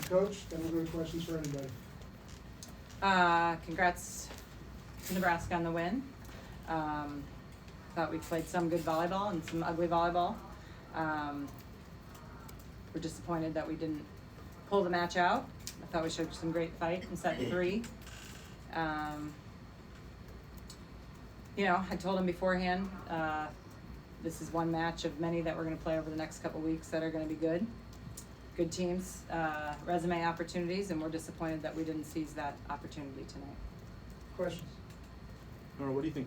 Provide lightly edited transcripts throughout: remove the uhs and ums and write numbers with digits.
Coach, then we'll go to questions for anybody. Congrats to Nebraska on the win. Thought we played some good volleyball and some ugly volleyball. We're disappointed that we didn't pull the match out. I thought we showed some great fight in set 3. You know, I told him beforehand, this is one match of many that we're going to play over the next couple weeks that are going to be good. Good teams, resume opportunities, and we're disappointed that we didn't seize that opportunity tonight. Questions? Nora, what do you think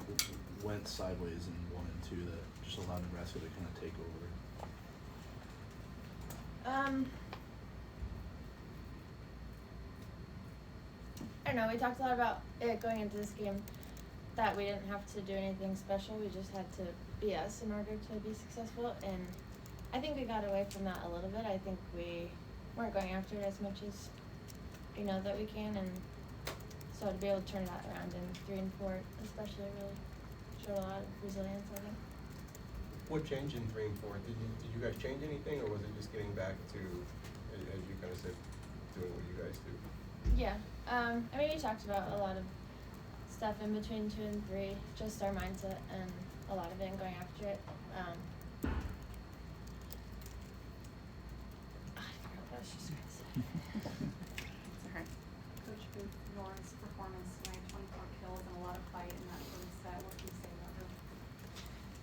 went sideways in 1 and 2 that just allowed Nebraska to kind of take over? I don't know, we talked a lot about it going into this game, that we didn't have to do anything special, we just had to be us in order to be successful, and I think we got away from that a little bit. I think we weren't going after it as much as we know that we can, and so to be able to turn that around in 3 and 4 especially really showed a lot of resilience, I think. What changed in 3 and 4? Did you guys change anything, or was it just getting back to, as you kind of said, doing what you guys do? Yeah, I mean, we talked about a lot of stuff in between 2 and 3, just our mindset and a lot of it and going after it. I forgot what I was just going to say. It's all right. Coach Booth, Nora's performance tonight, 24 kills and a lot of fight in that first set. What can you say about her?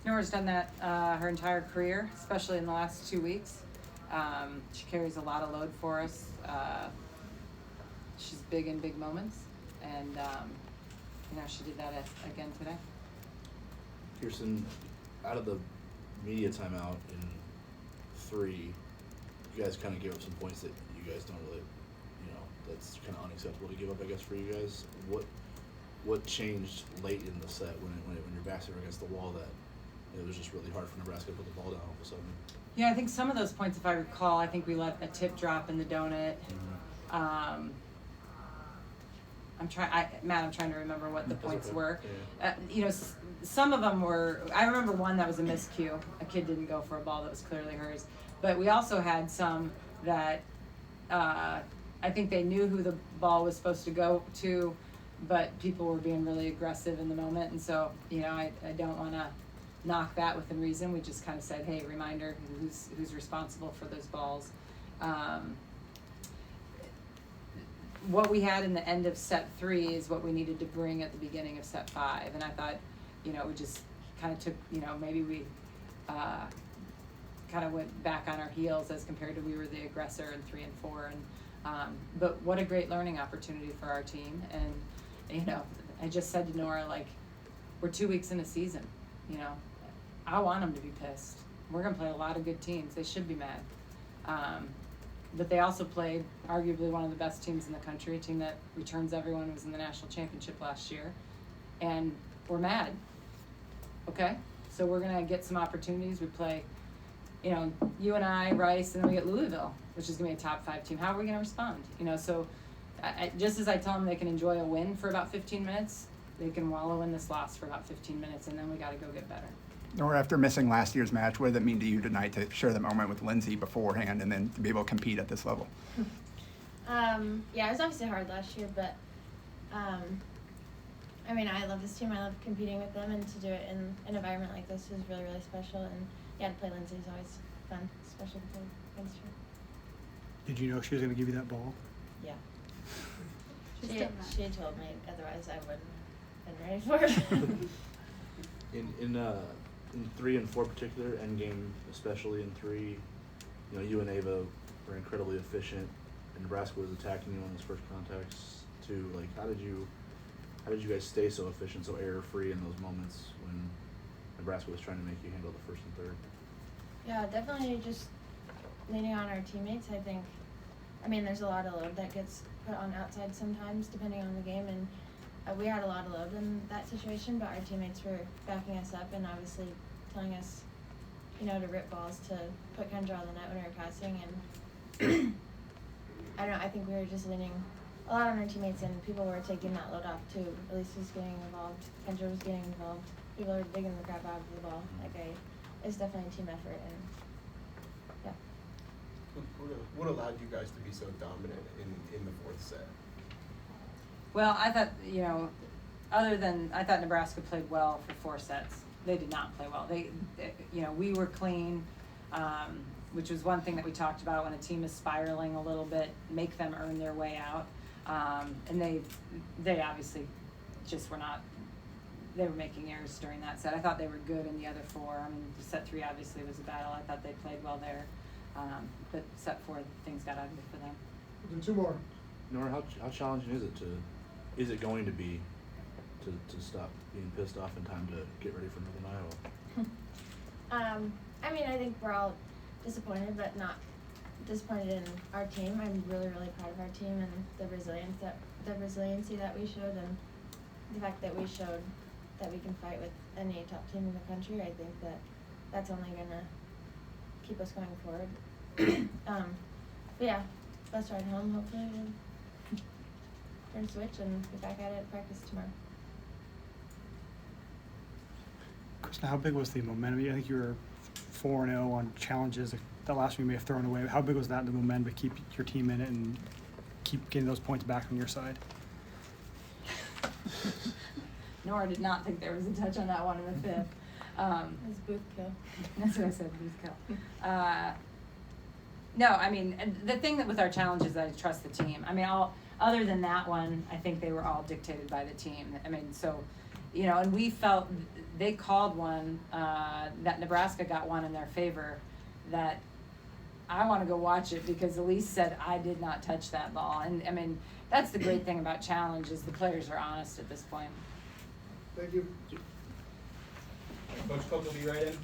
Nora's done that her entire career, especially in the last 2 weeks. She carries a lot of load for us. She's big in big moments, and you know, she did that again today. Kirsten, out of the media timeout in 3, you guys kind of gave up some points that you guys don't really, you know, that's kind of unacceptable to give up, I guess, for you guys. What changed late in the set when your backs were against the wall that it was just really hard for Nebraska to put the ball down all of a sudden? Yeah, I think some of those points, if I recall, I think we let a tip drop in the donut. Mm-hmm. Matt, I'm trying to remember what the points okay. were. Yeah. You know, some of them were, I remember one that was a miscue. A kid didn't go for a ball that was clearly hers. But we also had some that I think they knew who the ball was supposed to go to, but people were being really aggressive in the moment. And so, you know, I don't want to knock that within reason. We just kind of said, hey, reminder, who's responsible for those balls. What we had in the end of set 3 is what we needed to bring at the beginning of set 5. And I thought, you know, we just kind of took, you know, maybe we kind of went back on our heels as compared to we were the aggressor in 3 and 4. And but what a great learning opportunity for our team. And, you know, I just said to Nora, like, we're 2 weeks in a season, you know. I want them to be pissed. We're going to play a lot of good teams. They should be mad. But they also played arguably one of the best teams in the country, a team that returns everyone who was in the national championship last year. And we're mad. Okay? So we're going to get some opportunities. We play, you know, you and I, Rice, and then we get Louisville, which is going to be a top 5 team. How are we going to respond? You know, so just as I tell them they can enjoy a win for about 15 minutes, they can wallow in this loss for about 15 minutes, and then we got to go get better. Or after missing last year's match, what did it mean to you tonight to share the moment with Lindsay beforehand and then to be able to compete at this level? Yeah, it was obviously hard last year, but I mean, I love this team. I love competing with them, and to do it in an environment like this was really, really special. And yeah, to play Lindsay is always fun, especially to play against her. Did you know she was going to give you that ball? Yeah. She's She done that. told me, otherwise I wouldn't have been ready for it. In 3 and 4 particular, endgame especially in 3, you know, you and Ava were incredibly efficient, and Nebraska was attacking you on those first contacts too. Like, how did you guys stay so efficient, so error-free in those moments when Nebraska was trying to make you handle the first and third? Yeah, definitely just leaning on our teammates. I think, I mean, there's a lot of load that gets put on outside sometimes depending on the game, and we had a lot of load in that situation, but our teammates were backing us up and obviously telling us, you know, to rip balls, to put Kendra on the net when we were passing, and I don't know, I think we were just leaning a lot on our teammates, and people were taking that load off too. Elise was getting involved, Kendra was getting involved, people are digging the crap out of the ball. Like, it's definitely a team effort, and yeah. What allowed you guys to be so dominant in the fourth set? Well, I thought, I thought Nebraska played well for 4 sets. They did not play well. They we were clean, which was one thing that we talked about when a team is spiraling a little bit, make them earn their way out. And they obviously just were not, they were making errors during that set. I thought they were good in the other 4. I mean, set 3 obviously was a battle. I thought they played well there. But set 4, things got ugly for them. We'll do 2 more. Nora, how challenging is it going to be to stop being pissed off in time to get ready for Northern Iowa? I mean, I think we're all disappointed, but not disappointed in our team. I'm really, really proud of our team and the resiliency that we showed, and the fact that we showed that we can fight with any top team in the country. I think that's only gonna keep us going forward. But yeah, best ride home. Hopefully, we'll turn switch and be back at it at practice tomorrow. Kristen, how big was the momentum? I think you were 4-0 on challenges. The last one you may have thrown away. How big was that, the momentum to keep your team in it and keep getting those points back on your side? Nora did not think there was a touch on that one in the 5th. It was booth kill. That's what I said, booth kill. No, I mean, the thing that with our challenge is that I trust the team. I mean, other than that one, I think they were all dictated by the team. I mean, so, and we felt they called one, that Nebraska got one in their favor, that I want to go watch it because Elise said I did not touch that ball. And I mean, that's the great thing about challenge is the players are honest at this point. Thank you. Coach Cook will be right in.